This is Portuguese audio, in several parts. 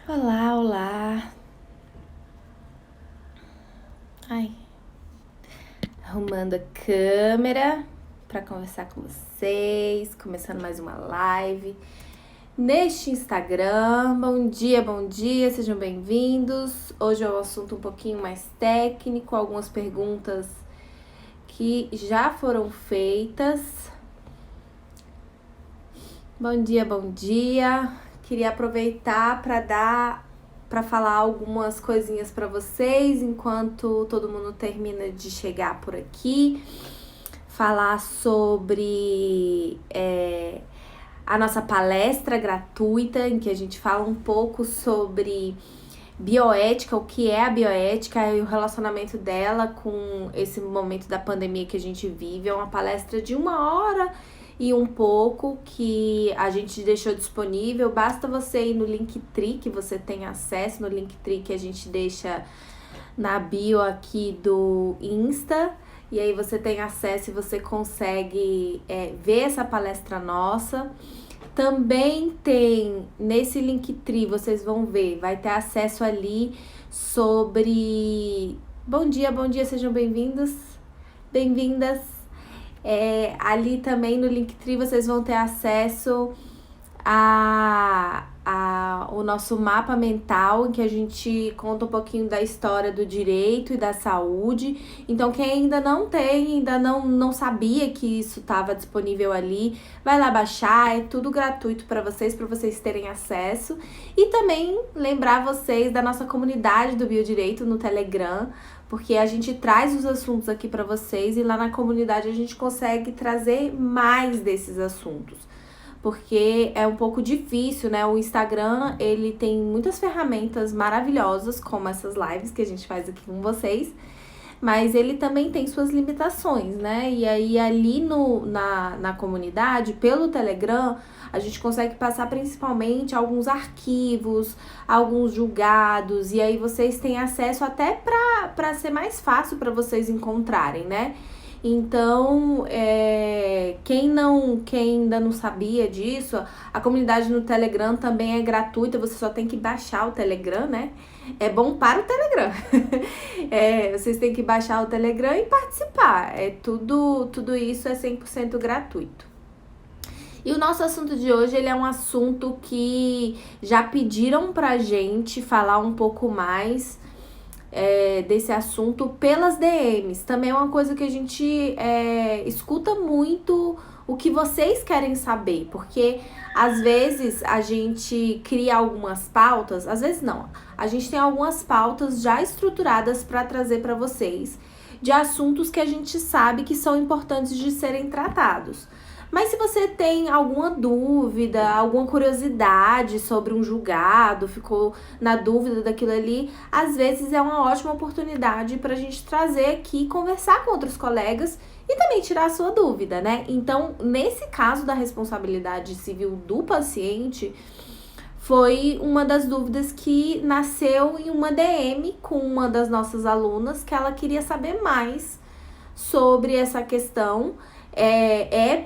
Olá, olá. Ai, arrumando a câmera para conversar com vocês, começando mais uma live neste Instagram. Bom dia, sejam bem-vindos. Hoje é um assunto um pouquinho mais técnico, algumas perguntas que já foram feitas. Bom dia. Queria aproveitar para falar algumas coisinhas para vocês enquanto todo mundo termina de chegar por aqui. Falar sobre a nossa palestra gratuita, em que a gente fala um pouco sobre bioética, o que é a bioética e o relacionamento dela com esse momento da pandemia que a gente vive. É uma palestra de 1 hora e um pouco que a gente deixou disponível. Basta você ir no Linktree, que você tem acesso no Linktree que a gente deixa na bio aqui do Insta. E aí você tem acesso e você consegue ver essa palestra nossa. Também tem nesse Linktree, vocês vão ver, vai ter acesso ali sobre... Bom dia, sejam bem-vindos, bem-vindas. Ali também no Linktree vocês vão ter acesso o nosso mapa mental, em que a gente conta um pouquinho da história do direito e da saúde. Então, quem ainda não tem, ainda não sabia que isso estava disponível ali, vai lá baixar, é tudo gratuito para vocês terem acesso. E também lembrar vocês da nossa comunidade do Biodireito no Telegram, porque a gente traz os assuntos aqui para vocês e lá na comunidade a gente consegue trazer mais desses assuntos. Porque é um pouco difícil, né? O Instagram, ele tem muitas ferramentas maravilhosas, como essas lives que a gente faz aqui com vocês, mas ele também tem suas limitações, né? E aí ali na comunidade, pelo Telegram, a gente consegue passar principalmente alguns arquivos, alguns julgados, e aí vocês têm acesso até para ser mais fácil para vocês encontrarem, né? Então, quem ainda não sabia disso, a comunidade no Telegram também é gratuita, você só tem que baixar o Telegram, né? É bom para o Telegram. Vocês têm que baixar o Telegram e participar. Tudo isso é 100% gratuito. E o nosso assunto de hoje, ele é um assunto que já pediram pra gente falar um pouco mais desse assunto pelas DMs. Também é uma coisa que a gente escuta muito o que vocês querem saber, porque às vezes a gente cria algumas pautas, às vezes não, a gente tem algumas pautas já estruturadas para trazer para vocês de assuntos que a gente sabe que são importantes de serem tratados. Mas se você tem alguma dúvida, alguma curiosidade sobre um julgado, ficou na dúvida daquilo ali, às vezes é uma ótima oportunidade para a gente trazer aqui, conversar com outros colegas e também tirar a sua dúvida, né? Então, nesse caso da responsabilidade civil do paciente, foi uma das dúvidas que nasceu em uma DM com uma das nossas alunas, que ela queria saber mais sobre essa questão.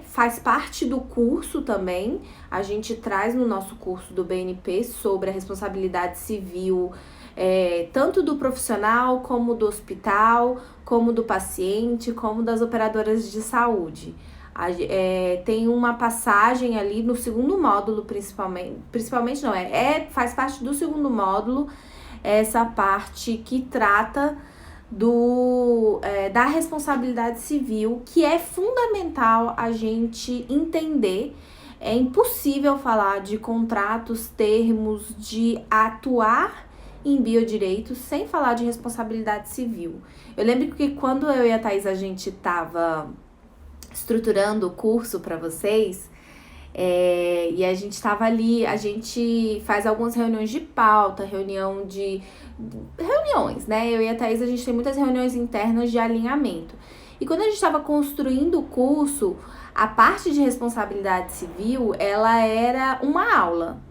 Faz parte do curso também. A gente traz no nosso curso do BNP sobre a responsabilidade civil, tanto do profissional, como do hospital, como do paciente, como das operadoras de saúde. Tem uma passagem ali no segundo módulo, principalmente não, faz parte do segundo módulo, essa parte que trata da responsabilidade civil, que é fundamental a gente entender. É impossível falar de contratos, termos, de atuar em biodireito sem falar de responsabilidade civil. Eu lembro que quando eu e a Thaís a gente estava estruturando o curso para vocês, e a gente estava ali, a gente faz algumas reuniões de pauta, reuniões, né? Eu e a Thaís, a gente tem muitas reuniões internas de alinhamento. E quando a gente estava construindo o curso, a parte de responsabilidade civil, ela era uma aula.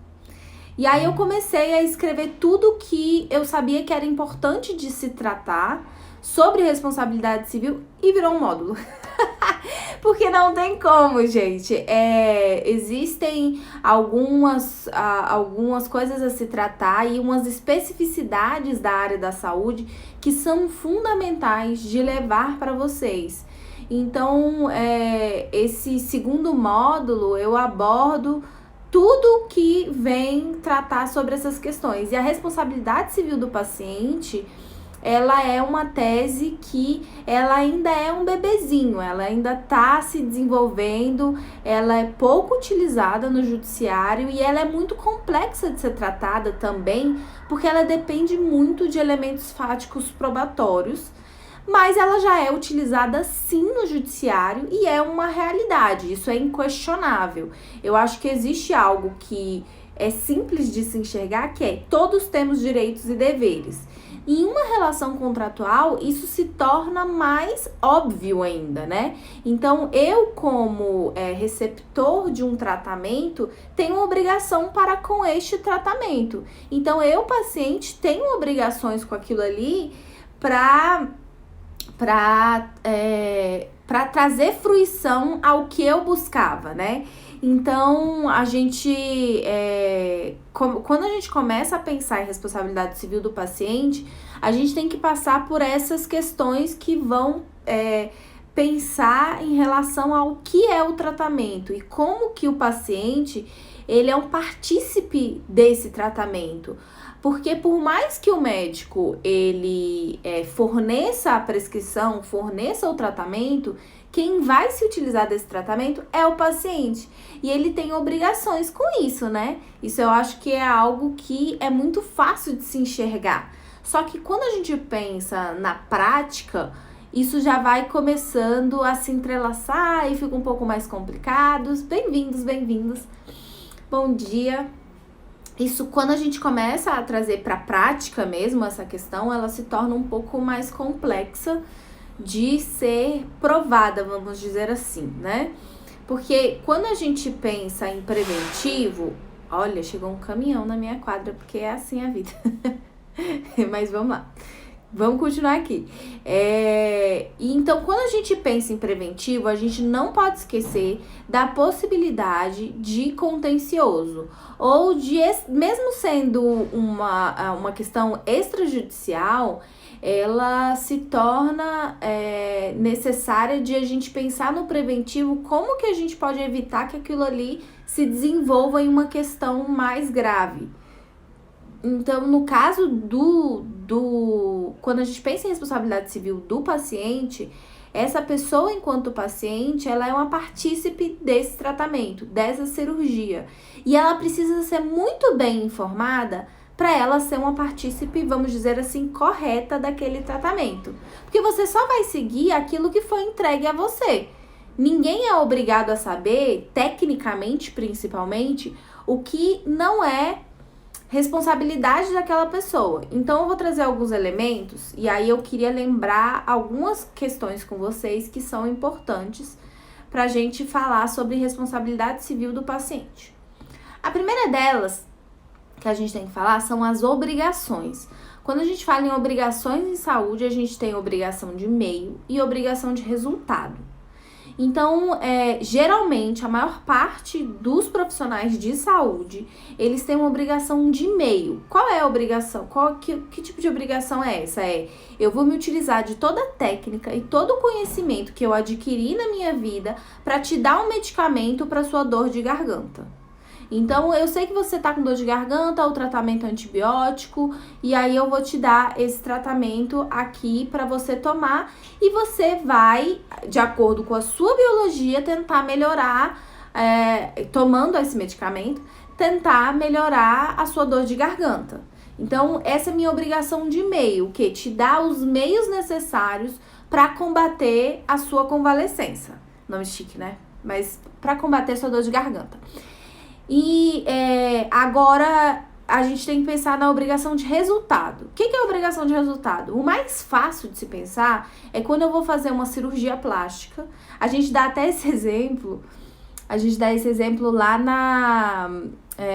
E aí eu comecei a escrever tudo que eu sabia que era importante de se tratar sobre responsabilidade civil e virou um módulo. Porque não tem como, gente. Existem algumas coisas a se tratar e umas especificidades da área da saúde que são fundamentais de levar para vocês. Então, esse segundo módulo eu abordo tudo que vem tratar sobre essas questões. E a responsabilidade civil do paciente, ela é uma tese que ela ainda é um bebezinho, ela ainda está se desenvolvendo, ela é pouco utilizada no judiciário e ela é muito complexa de ser tratada também, porque ela depende muito de elementos fáticos probatórios, mas ela já é utilizada sim no judiciário e é uma realidade, isso é inquestionável. Eu acho que existe algo que é simples de se enxergar, que é todos temos direitos e deveres. Em uma relação contratual, isso se torna mais óbvio ainda, né? Então, eu como receptor de um tratamento, tenho obrigação para com este tratamento. Então, eu, paciente, tenho obrigações com aquilo ali para trazer fruição ao que eu buscava, né? Então, quando a gente começa a pensar em responsabilidade civil do paciente, a gente tem que passar por essas questões que vão pensar em relação ao que é o tratamento e como que o paciente, ele é um partícipe desse tratamento. Porque por mais que o médico ele forneça a prescrição, forneça o tratamento, quem vai se utilizar desse tratamento é o paciente. E ele tem obrigações com isso, né? Isso eu acho que é algo que é muito fácil de se enxergar. Só que quando a gente pensa na prática, isso já vai começando a se entrelaçar e fica um pouco mais complicado. Bem-vindos, bem-vindos. Bom dia. Isso, quando a gente começa a trazer para a prática mesmo essa questão, ela se torna um pouco mais complexa de ser provada, vamos dizer assim, né? Porque quando a gente pensa em preventivo, olha, chegou um caminhão na minha quadra, porque é assim a vida. Mas vamos lá. Vamos continuar aqui. Então, quando a gente pensa em preventivo, a gente não pode esquecer da possibilidade de contencioso. Ou de, mesmo sendo uma questão extrajudicial, ela se torna necessária de a gente pensar no preventivo, como que a gente pode evitar que aquilo ali se desenvolva em uma questão mais grave. Então, no caso quando a gente pensa em responsabilidade civil do paciente, essa pessoa, enquanto paciente, ela é uma partícipe desse tratamento, dessa cirurgia. E ela precisa ser muito bem informada para ela ser uma partícipe, vamos dizer assim, correta daquele tratamento. Porque você só vai seguir aquilo que foi entregue a você. Ninguém é obrigado a saber, tecnicamente, principalmente, o que não é responsabilidade daquela pessoa. Então, eu vou trazer alguns elementos e aí eu queria lembrar algumas questões com vocês que são importantes para a gente falar sobre responsabilidade civil do paciente. A primeira delas que a gente tem que falar são as obrigações. Quando a gente fala em obrigações em saúde, a gente tem obrigação de meio e obrigação de resultado. Então, geralmente, a maior parte dos profissionais de saúde, eles têm uma obrigação de meio. Qual é a obrigação? Que tipo de obrigação é essa? Eu vou me utilizar de toda a técnica e todo o conhecimento que eu adquiri na minha vida para te dar um medicamento para sua dor de garganta. Então, eu sei que você tá com dor de garganta, o tratamento antibiótico, e aí eu vou te dar esse tratamento aqui para você tomar, e você vai, de acordo com a sua biologia, tentar melhorar, tomando esse medicamento, tentar melhorar a sua dor de garganta. Então, essa é a minha obrigação de meio, que te dá os meios necessários para combater a sua convalescença. Nome chique, né? Mas para combater a sua dor de garganta. E agora a gente tem que pensar na obrigação de resultado. O que é a obrigação de resultado? O mais fácil de se pensar é quando eu vou fazer uma cirurgia plástica. A gente dá até esse exemplo. A gente dá esse exemplo lá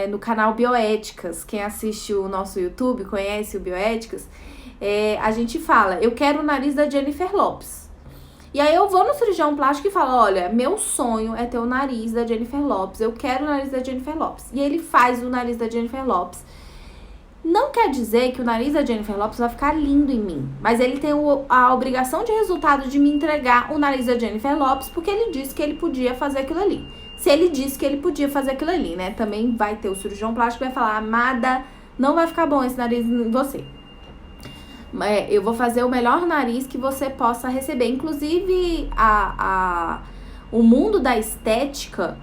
no canal Bioéticas. Quem assiste o nosso YouTube, conhece o Bioéticas. A gente fala, eu quero o nariz da Jennifer Lopez. E aí eu vou no cirurgião plástico e falo, olha, meu sonho é ter o nariz da Jennifer Lopez, eu quero o nariz da Jennifer Lopez. E ele faz o nariz da Jennifer Lopez. Não quer dizer que o nariz da Jennifer Lopez vai ficar lindo em mim, mas ele tem a obrigação de resultado de me entregar o nariz da Jennifer Lopez, porque ele disse que ele podia fazer aquilo ali. Se ele disse que ele podia fazer aquilo ali, né? Também vai ter o cirurgião plástico que vai falar, amada, não vai ficar bom esse nariz em você. Eu vou fazer o melhor nariz que você possa receber. Inclusive, o mundo da estética,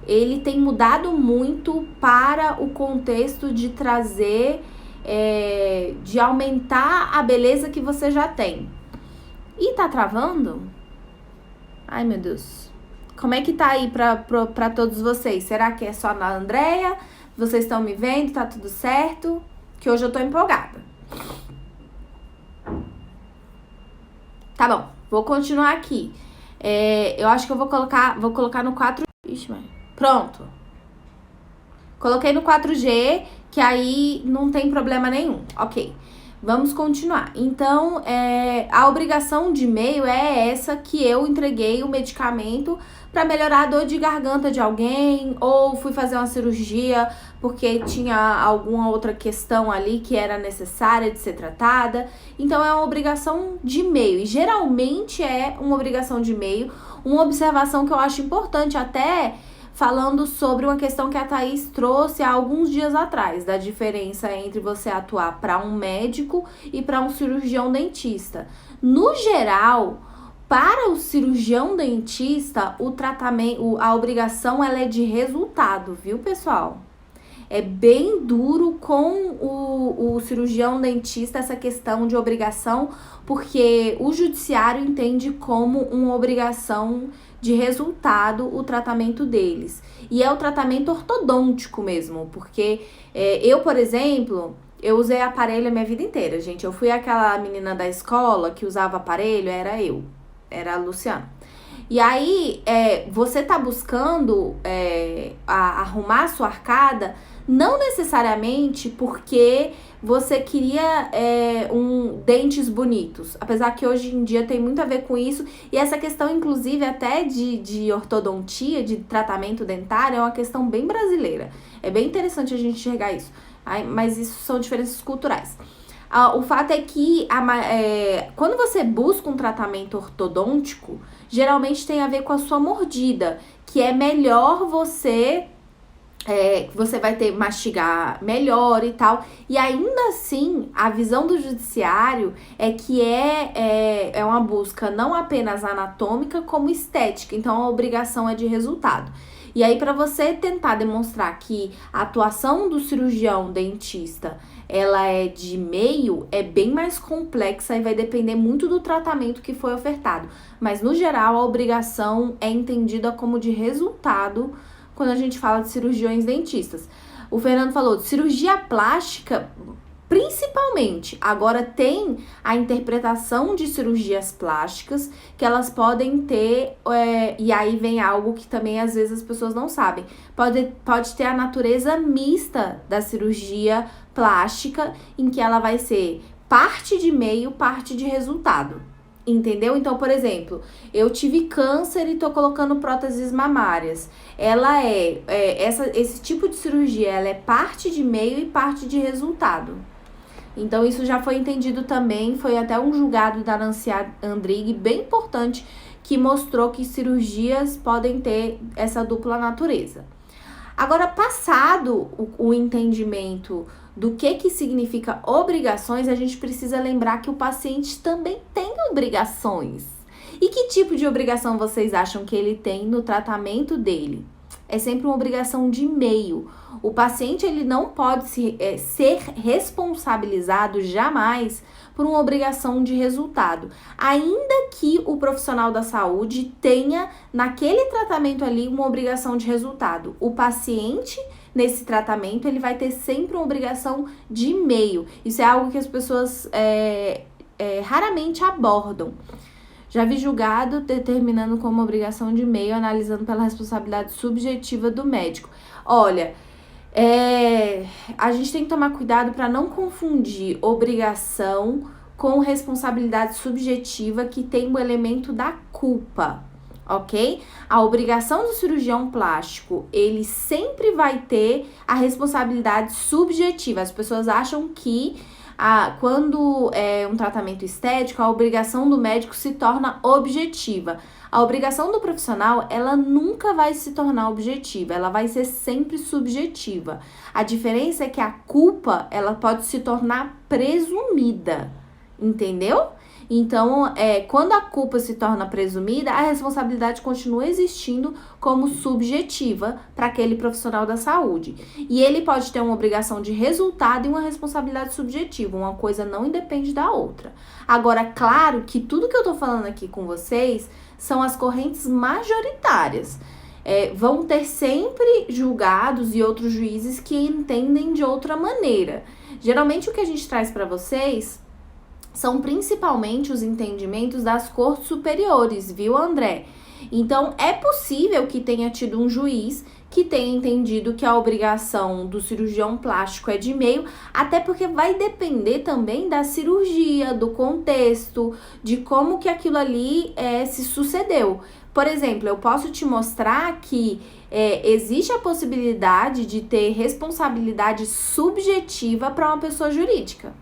ele tem mudado muito para o contexto de trazer, de aumentar a beleza que você já tem. E tá travando? Ai, meu Deus. Como é que tá aí pra todos vocês? Será que é só na Andréia? Vocês estão me vendo? Tá tudo certo? Que hoje eu tô empolgada. Tá bom, vou continuar aqui. Eu acho que eu vou colocar no 4... Ixi, mãe. Pronto. Coloquei no 4G, que aí não tem problema nenhum. Ok, vamos continuar. Então, a obrigação de e-mail é essa, que eu entreguei o medicamento para melhorar a dor de garganta de alguém, ou fui fazer uma cirurgia porque tinha alguma outra questão ali que era necessária de ser tratada. Então, é uma obrigação de e-mail, e geralmente é uma obrigação de e-mail. Uma observação que eu acho importante, até falando sobre uma questão que a Thaís trouxe há alguns dias atrás, da diferença entre você atuar para um médico e para um cirurgião dentista. No geral, para o cirurgião dentista, o tratamento, a obrigação ela é de resultado, viu, pessoal? É bem duro com o cirurgião dentista essa questão de obrigação, porque o judiciário entende como uma obrigação de resultado o tratamento deles. E é o tratamento ortodôntico mesmo, porque eu, por exemplo, eu usei aparelho a minha vida inteira, gente. Eu fui aquela menina da escola que usava aparelho, era a Luciana. E aí, você tá buscando arrumar a sua arcada, não necessariamente porque você queria dentes bonitos, apesar que hoje em dia tem muito a ver com isso, e essa questão, inclusive, até de ortodontia, de tratamento dentário, é uma questão bem brasileira. É bem interessante a gente enxergar isso, mas isso são diferenças culturais. O fato é que quando você busca um tratamento ortodôntico, geralmente tem a ver com a sua mordida, que é melhor você vai ter mastigar melhor e tal. E ainda assim, a visão do judiciário é que é uma busca não apenas anatômica, como estética. Então, a obrigação é de resultado. E aí, para você tentar demonstrar que a atuação do cirurgião dentista ela é de meio, é bem mais complexa e vai depender muito do tratamento que foi ofertado. Mas, no geral, a obrigação é entendida como de resultado quando a gente fala de cirurgiões dentistas. O Fernando falou de cirurgia plástica, principalmente. Agora tem a interpretação de cirurgias plásticas, que elas podem ter, e aí vem algo que também às vezes as pessoas não sabem. Pode ter a natureza mista da cirurgia plástica, em que ela vai ser parte de meio, parte de resultado. Entendeu? Então, por exemplo, eu tive câncer e tô colocando próteses mamárias. Ela esse tipo de cirurgia, ela é parte de meio e parte de resultado. Então, isso já foi entendido também, foi até um julgado da Nancy Andrighi, bem importante, que mostrou que cirurgias podem ter essa dupla natureza. Agora, passado o entendimento do que significa obrigações, a gente precisa lembrar que o paciente também tem obrigações. E que tipo de obrigação vocês acham que ele tem no tratamento dele? É sempre uma obrigação de meio. O paciente ele não pode ser responsabilizado jamais por uma obrigação de resultado, ainda que o profissional da saúde tenha naquele tratamento ali uma obrigação de resultado. O paciente nesse tratamento ele vai ter sempre uma obrigação de meio. Isso é algo que as pessoas raramente abordam. Já vi julgado determinando como obrigação de meio, analisando pela responsabilidade subjetiva do médico. Olha, a gente tem que tomar cuidado para não confundir obrigação com responsabilidade subjetiva que tem o elemento da culpa, ok? A obrigação do cirurgião plástico, ele sempre vai ter a responsabilidade subjetiva. As pessoas acham que quando é um tratamento estético, a obrigação do médico se torna objetiva. A obrigação do profissional, ela nunca vai se tornar objetiva, ela vai ser sempre subjetiva. A diferença é que a culpa, ela pode se tornar presumida, entendeu? Então, quando a culpa se torna presumida, a responsabilidade continua existindo como subjetiva para aquele profissional da saúde. E ele pode ter uma obrigação de resultado e uma responsabilidade subjetiva. Uma coisa não independe da outra. Agora, claro que tudo que eu tô falando aqui com vocês são as correntes majoritárias. Vão ter sempre julgados e outros juízes que entendem de outra maneira. Geralmente, o que a gente traz para vocês são principalmente os entendimentos das cortes superiores, viu, André? Então, é possível que tenha tido um juiz que tenha entendido que a obrigação do cirurgião plástico é de meio, até porque vai depender também da cirurgia, do contexto, de como que aquilo ali se sucedeu. Por exemplo, eu posso te mostrar que existe a possibilidade de ter responsabilidade subjetiva para uma pessoa jurídica.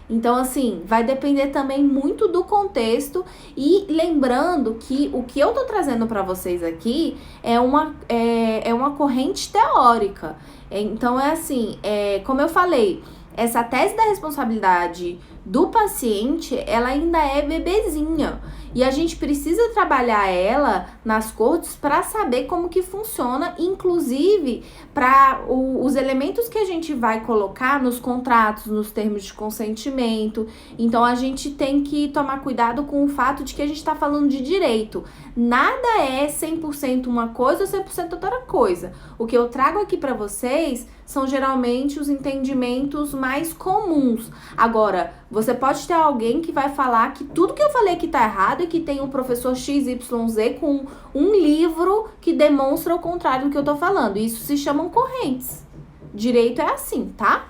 Então, assim, vai depender também muito do contexto e lembrando que o que eu tô trazendo para vocês aqui é uma corrente teórica. Então, assim, como eu falei, essa tese da responsabilidade do paciente, ela ainda é bebezinha. E a gente precisa trabalhar ela nas cortes para saber como que funciona, inclusive para os elementos que a gente vai colocar nos contratos, nos termos de consentimento. Então, a gente tem que tomar cuidado com o fato de que a gente está falando de direito. Nada é 100% uma coisa ou 100% outra coisa. O que eu trago aqui para vocês são geralmente os entendimentos mais comuns. Agora, você pode ter alguém que vai falar que tudo que eu falei aqui tá errado e que tem um professor XYZ com um livro que demonstra o contrário do que eu tô falando. Isso se chamam correntes. Direito é assim, tá?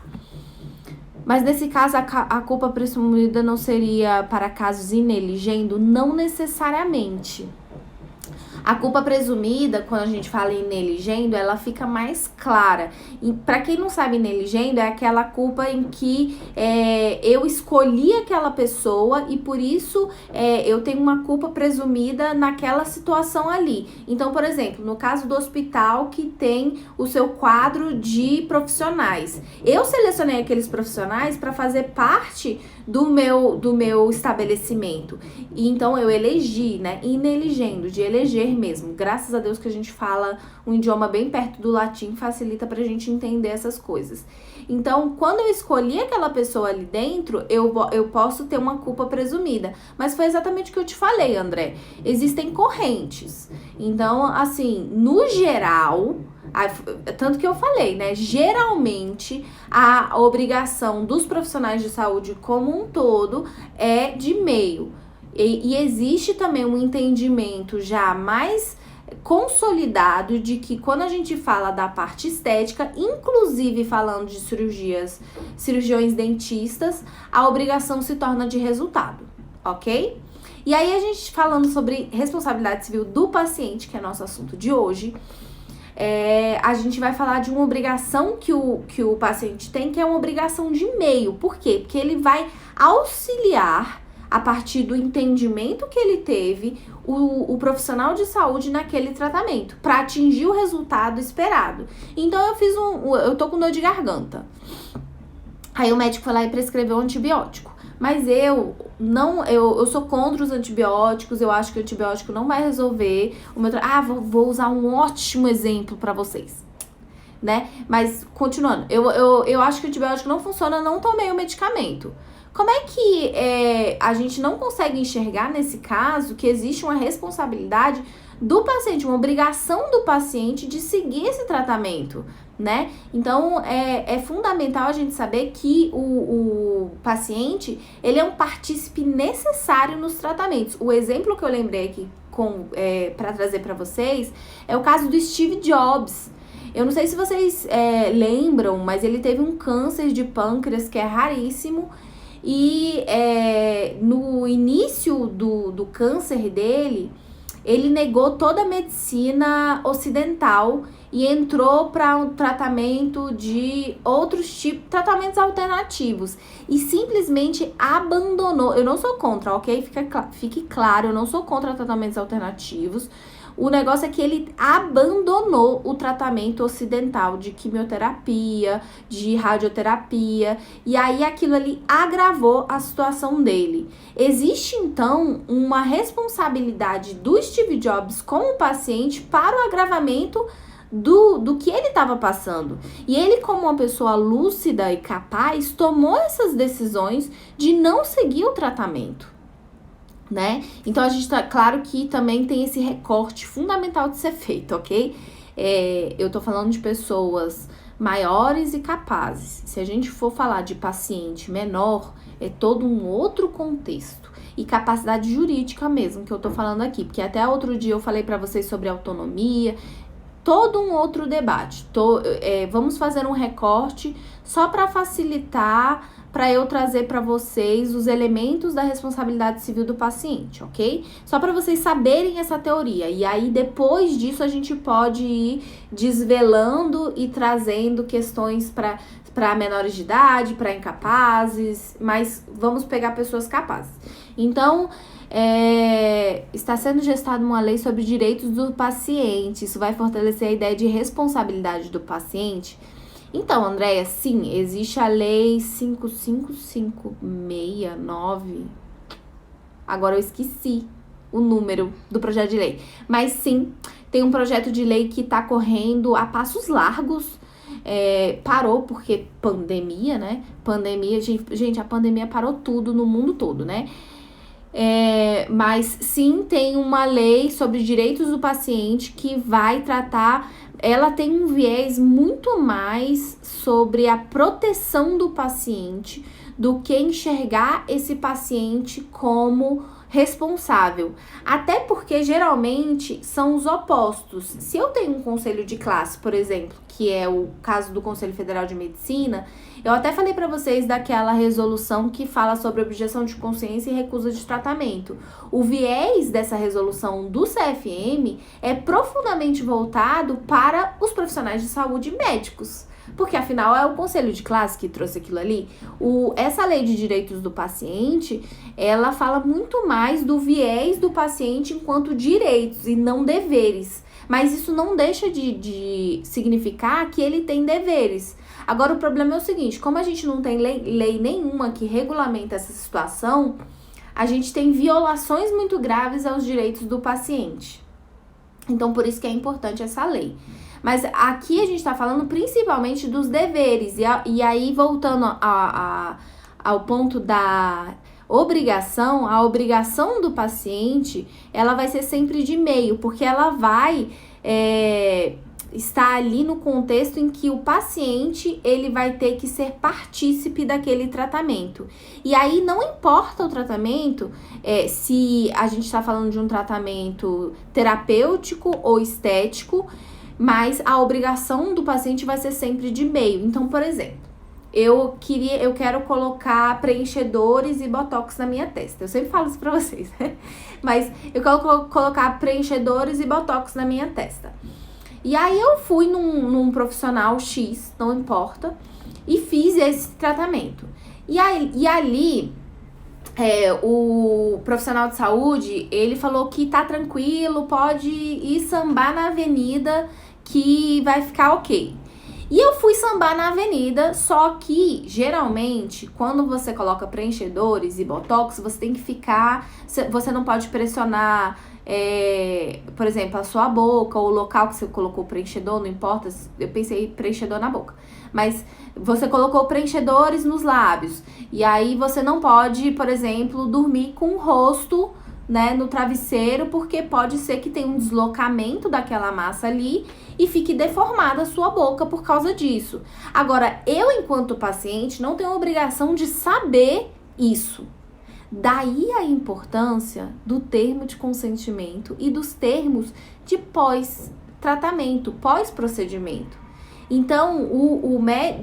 Mas nesse caso, a culpa presumida não seria para casos ineligendo? Não necessariamente. A culpa presumida, quando a gente fala em ineligendo, ela fica mais clara. E para quem não sabe, ineligendo é aquela culpa em que eu escolhi aquela pessoa e por isso eu tenho uma culpa presumida naquela situação ali. Então, por exemplo, no caso do hospital que tem o seu quadro de profissionais, eu selecionei aqueles profissionais para fazer parte do meu estabelecimento. E então eu elegi, né? Ineligendo, de eleger mesmo. Graças a Deus que a gente fala um idioma bem perto do latim, facilita pra gente entender essas coisas. Então, quando eu escolhi aquela pessoa ali dentro, eu posso ter uma culpa presumida. Mas foi exatamente o que eu te falei, André. Existem correntes. Então, assim, no geral, tanto que eu falei, né? Geralmente, a obrigação dos profissionais de saúde como um todo é de meio. E existe também um entendimento já mais consolidado de que quando a gente fala da parte estética, inclusive falando de cirurgiões dentistas, a obrigação se torna de resultado, ok? E aí a gente falando sobre responsabilidade civil do paciente, que é nosso assunto de hoje, a gente vai falar de uma obrigação que o paciente tem, que é uma obrigação de meio. Por quê? Porque ele vai auxiliar, a partir do entendimento que ele teve, o profissional de saúde naquele tratamento, para atingir o resultado esperado. Então, eu tô com dor de garganta. Aí o médico foi lá e prescreveu um antibiótico. Mas eu sou contra os antibióticos, eu acho que o antibiótico não vai resolver o meu vou usar um ótimo exemplo para vocês, né? Mas, continuando, eu acho que o antibiótico não funciona, não tomei o medicamento. Como é que a gente não consegue enxergar, nesse caso, que existe uma responsabilidade do paciente, uma obrigação do paciente de seguir esse tratamento, né? Então, é fundamental a gente saber que o paciente, ele é um partícipe necessário nos tratamentos. O exemplo que eu lembrei aqui para trazer para vocês é o caso do Steve Jobs. Eu não sei se vocês lembram, mas ele teve um câncer de pâncreas que é raríssimo. E no início do câncer dele, ele negou toda a medicina ocidental e entrou para um tratamento de outros tipos, tratamentos alternativos. E simplesmente abandonou. Eu não sou contra, ok? Fique claro, eu não sou contra tratamentos alternativos. O negócio é que ele abandonou o tratamento ocidental de quimioterapia, de radioterapia, e aí aquilo ali agravou a situação dele. Existe, então, uma responsabilidade do Steve Jobs como paciente para o agravamento do que ele estava passando. E ele, como uma pessoa lúcida e capaz, tomou essas decisões de não seguir o tratamento. Né? Então a gente tá, claro que também tem esse recorte fundamental de ser feito, ok? Eu tô falando de pessoas maiores e capazes. Se a gente for falar de paciente menor, é todo um outro contexto. E capacidade jurídica mesmo, que eu tô falando aqui. Porque até outro dia eu falei pra vocês sobre autonomia, todo um outro debate. Vamos fazer um recorte só para facilitar, para eu trazer para vocês os elementos da responsabilidade civil do paciente, ok? Só para vocês saberem essa teoria. E aí, depois disso, a gente pode ir desvelando e trazendo questões para menores de idade, para incapazes, mas vamos pegar pessoas capazes. Então, está sendo gestada uma lei sobre direitos do paciente. Isso vai fortalecer a ideia de responsabilidade do paciente. Então, Andréia, sim, existe a lei 55569. Agora eu esqueci o número do projeto de lei. Mas sim, tem um projeto de lei que está correndo a passos largos. Parou porque pandemia, né? Pandemia, gente, a pandemia parou tudo no mundo todo, né? Mas sim, tem uma lei sobre direitos do paciente que vai tratar. Ela tem um viés muito mais sobre a proteção do paciente do que enxergar esse paciente como responsável. Até porque geralmente são os opostos. Se eu tenho um conselho de classe, por exemplo, que é o caso do Conselho Federal de Medicina, eu até falei para vocês daquela resolução que fala sobre objeção de consciência e recusa de tratamento. O viés dessa resolução do CFM é profundamente voltado para os profissionais de saúde médicos. Porque, afinal, é o conselho de classe que trouxe aquilo ali. Essa lei de direitos do paciente, ela fala muito mais do viés do paciente enquanto direitos e não deveres. Mas isso não deixa de significar que ele tem deveres. Agora, o problema é o seguinte, como a gente não tem lei nenhuma que regulamenta essa situação, a gente tem violações muito graves aos direitos do paciente. Então, por isso que é importante essa lei. Mas aqui a gente está falando principalmente dos deveres. E aí, voltando ao ponto da obrigação, a obrigação do paciente, ela vai ser sempre de meio, porque ela vai estar ali no contexto em que o paciente, ele vai ter que ser partícipe daquele tratamento. E aí, não importa o tratamento, se a gente está falando de um tratamento terapêutico ou estético, mas a obrigação do paciente vai ser sempre de meio. Então, por exemplo, eu quero colocar preenchedores e botox na minha testa. Eu sempre falo isso pra vocês, né? Mas eu quero colocar preenchedores e botox na minha testa. E aí eu fui num profissional X, não importa, e fiz esse tratamento. E ali o profissional de saúde, ele falou que tá tranquilo, pode ir sambar na avenida que vai ficar ok. E eu fui sambar na avenida, só que, geralmente, quando você coloca preenchedores e botox, você tem que ficar, você não pode pressionar, por exemplo, a sua boca ou o local que você colocou o preenchedor, não importa, eu pensei preenchedor na boca. Mas você colocou preenchedores nos lábios, e aí você não pode, por exemplo, dormir com o rosto, né, no travesseiro, porque pode ser que tenha um deslocamento daquela massa ali e fique deformada a sua boca por causa disso. Agora, eu, enquanto paciente, não tenho a obrigação de saber isso. Daí a importância do termo de consentimento e dos termos de pós-tratamento, pós-procedimento. Então,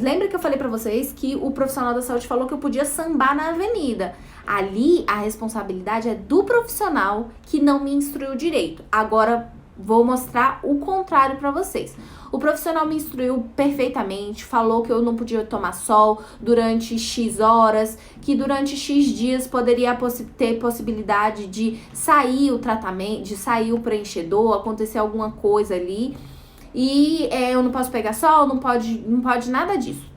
lembra que eu falei pra vocês que o profissional da saúde falou que eu podia sambar na avenida. Ali, a responsabilidade é do profissional que não me instruiu direito. Agora, vou mostrar o contrário pra vocês. O profissional me instruiu perfeitamente, falou que eu não podia tomar sol durante X horas, que durante X dias poderia ter possibilidade de sair o tratamento, de sair o preenchedor, acontecer alguma coisa ali. E eu não posso pegar sol, não pode nada disso.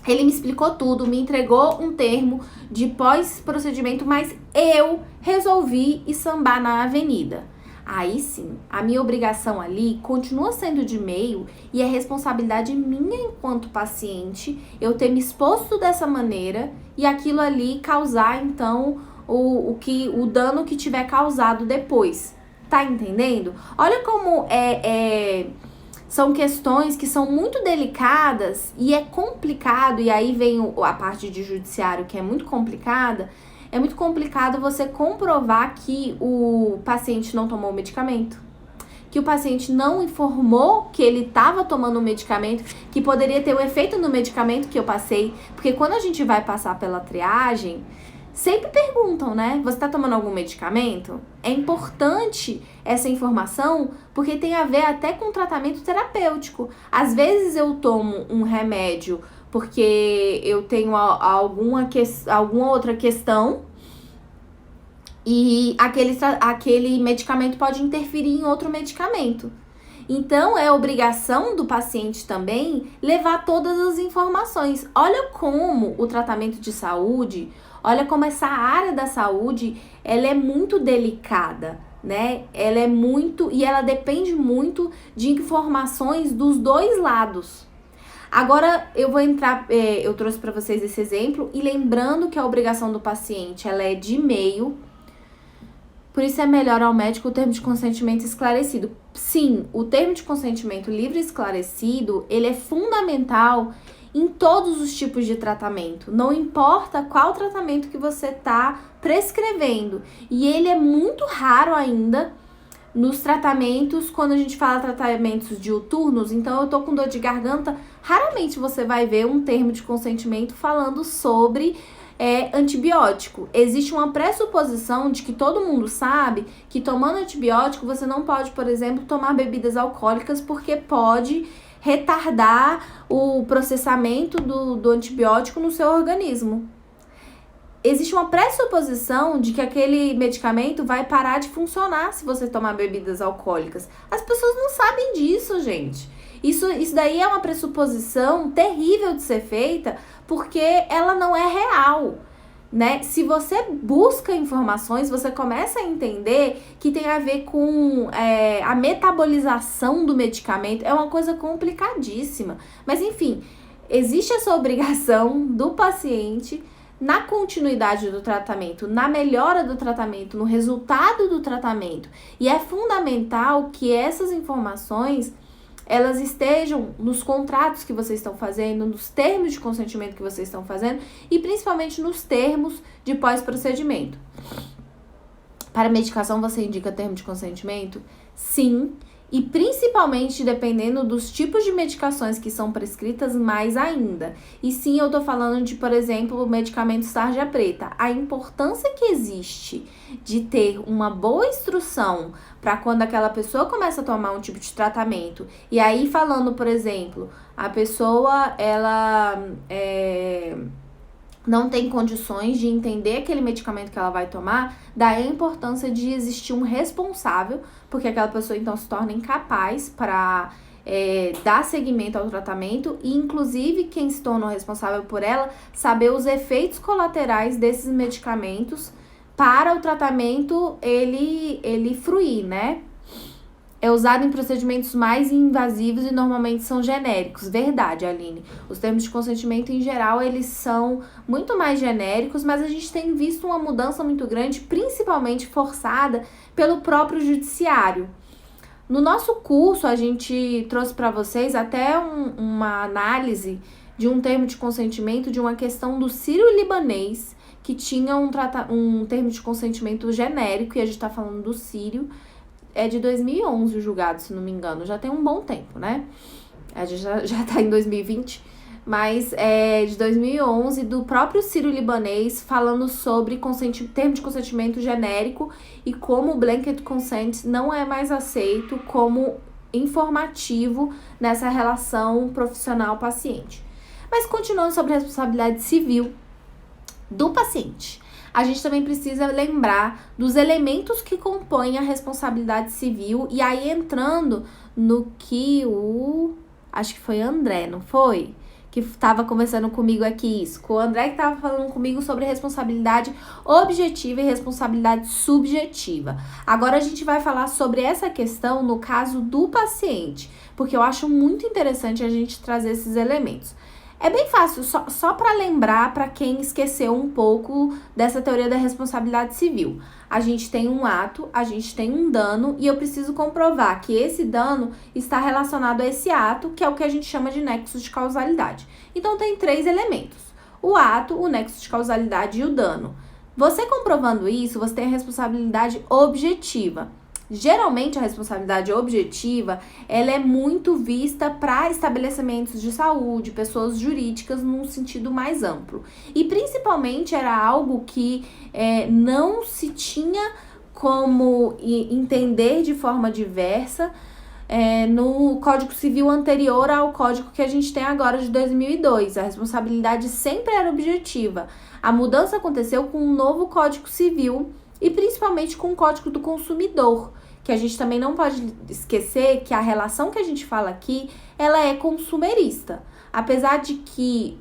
Ele me explicou tudo, me entregou um termo de pós-procedimento, mas eu resolvi ir sambar na avenida. Aí sim, a minha obrigação ali continua sendo de meio e é responsabilidade minha enquanto paciente eu ter me exposto dessa maneira e aquilo ali causar, então, o dano que tiver causado depois. Tá entendendo? Olha como são questões que são muito delicadas e é complicado, e aí vem a parte de judiciário que é muito complicada. É muito complicado você comprovar que o paciente não tomou o medicamento, que o paciente não informou que ele estava tomando o medicamento, que poderia ter o efeito no medicamento que eu passei, porque quando a gente vai passar pela triagem, sempre perguntam, né? Você está tomando algum medicamento? É importante essa informação porque tem a ver até com tratamento terapêutico. Às vezes eu tomo um remédio porque eu tenho alguma outra questão e aquele medicamento pode interferir em outro medicamento. Então, é obrigação do paciente também levar todas as informações. Olha como o tratamento de saúde, olha como essa área da saúde, ela é muito delicada, né? E ela depende muito de informações dos dois lados. Agora, eu vou entrar, eu trouxe para vocês esse exemplo, e lembrando que a obrigação do paciente, ela é de meio, por isso é melhor ao médico o termo de consentimento esclarecido. Sim, o termo de consentimento livre e esclarecido, ele é fundamental em todos os tipos de tratamento. Não importa qual tratamento que você está prescrevendo. E ele é muito raro ainda nos tratamentos, quando a gente fala tratamentos diuturnos. Então, eu tô com dor de garganta, raramente você vai ver um termo de consentimento falando sobre antibiótico. Existe uma pressuposição de que todo mundo sabe que tomando antibiótico você não pode, por exemplo, tomar bebidas alcoólicas porque pode retardar o processamento do antibiótico no seu organismo. Existe uma pressuposição de que aquele medicamento vai parar de funcionar se você tomar bebidas alcoólicas. As pessoas não sabem disso, gente. Isso daí é uma pressuposição terrível de ser feita porque ela não é real, né? Se você busca informações, você começa a entender que tem a ver com a metabolização do medicamento. É uma coisa complicadíssima. Mas, enfim, existe essa obrigação do paciente na continuidade do tratamento, na melhora do tratamento, no resultado do tratamento. E é fundamental que essas informações elas estejam nos contratos que vocês estão fazendo, nos termos de consentimento que vocês estão fazendo e principalmente nos termos de pós-procedimento. Para medicação, você indica termo de consentimento? Sim, e principalmente dependendo dos tipos de medicações que são prescritas, mais ainda. E sim, eu tô falando de, por exemplo, o medicamento tarja preta. A importância que existe de ter uma boa instrução para quando aquela pessoa começa a tomar um tipo de tratamento. E aí falando, por exemplo, a pessoa, ela não tem condições de entender aquele medicamento que ela vai tomar, daí a importância de existir um responsável, porque aquela pessoa então se torna incapaz para dar seguimento ao tratamento e inclusive quem se tornou responsável por ela saber os efeitos colaterais desses medicamentos para o tratamento ele fruir, né? É usado em procedimentos mais invasivos e normalmente são genéricos. Verdade, Aline. Os termos de consentimento, em geral, eles são muito mais genéricos, mas a gente tem visto uma mudança muito grande, principalmente forçada pelo próprio judiciário. No nosso curso, a gente trouxe para vocês até uma análise de um termo de consentimento de uma questão do sírio-libanês, que tinha um termo de consentimento genérico, e a gente está falando do sírio. É de 2011 o julgado, se não me engano, já tem um bom tempo, né? A gente já tá em 2020, mas é de 2011, do próprio sírio-libanês, falando sobre termo de consentimento genérico e como o blanket consent não é mais aceito como informativo nessa relação profissional-paciente. Mas continuando sobre a responsabilidade civil do paciente, a gente também precisa lembrar dos elementos que compõem a responsabilidade civil, e aí entrando no que acho que foi André, não foi? Que estava conversando comigo aqui isso. Com o André que estava falando comigo sobre responsabilidade objetiva e responsabilidade subjetiva. Agora a gente vai falar sobre essa questão no caso do paciente, porque eu acho muito interessante a gente trazer esses elementos. É bem fácil, só para lembrar para quem esqueceu um pouco dessa teoria da responsabilidade civil. A gente tem um ato, a gente tem um dano e eu preciso comprovar que esse dano está relacionado a esse ato, que é o que a gente chama de nexo de causalidade. Então tem 3 elementos: o ato, o nexo de causalidade e o dano. Você comprovando isso, você tem a responsabilidade objetiva. Geralmente a responsabilidade objetiva, ela é muito vista para estabelecimentos de saúde, pessoas jurídicas num sentido mais amplo. E principalmente era algo que não se tinha como entender de forma diversa no Código Civil anterior ao código que a gente tem agora de 2002. A responsabilidade sempre era objetiva. A mudança aconteceu com um novo Código Civil e principalmente com o Código do Consumidor, que a gente também não pode esquecer que a relação que a gente fala aqui, ela é consumerista. Apesar de que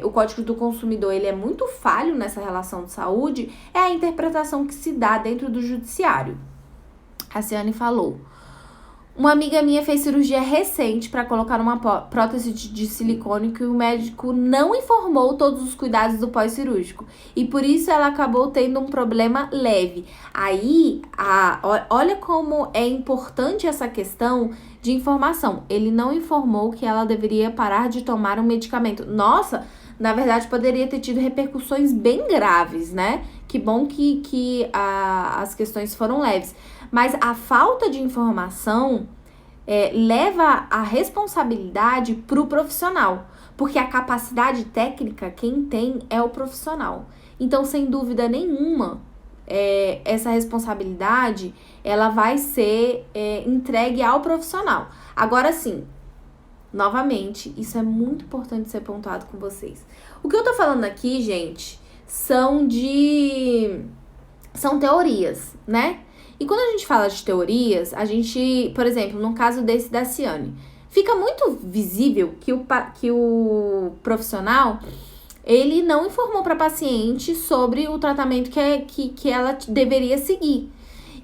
o Código do Consumidor ele é muito falho nessa relação de saúde, é a interpretação que se dá dentro do judiciário. A Ciane falou: uma amiga minha fez cirurgia recente para colocar uma prótese de silicone que o médico não informou todos os cuidados do pós-cirúrgico. E por isso ela acabou tendo um problema leve. Aí, olha como é importante essa questão de informação. Ele não informou que ela deveria parar de tomar um medicamento. Nossa, na verdade poderia ter tido repercussões bem graves, né? Que bom que as questões foram leves. Mas a falta de informação leva a responsabilidade para o profissional, porque a capacidade técnica quem tem é o profissional. Então, sem dúvida nenhuma, essa responsabilidade ela vai ser entregue ao profissional. Agora sim, novamente, isso é muito importante ser pontuado com vocês. O que eu tô falando aqui, gente, são teorias, né? E quando a gente fala de teorias, a gente, por exemplo, no caso desse da Ciane, fica muito visível que o profissional, ele não informou para a paciente sobre o tratamento que ela deveria seguir.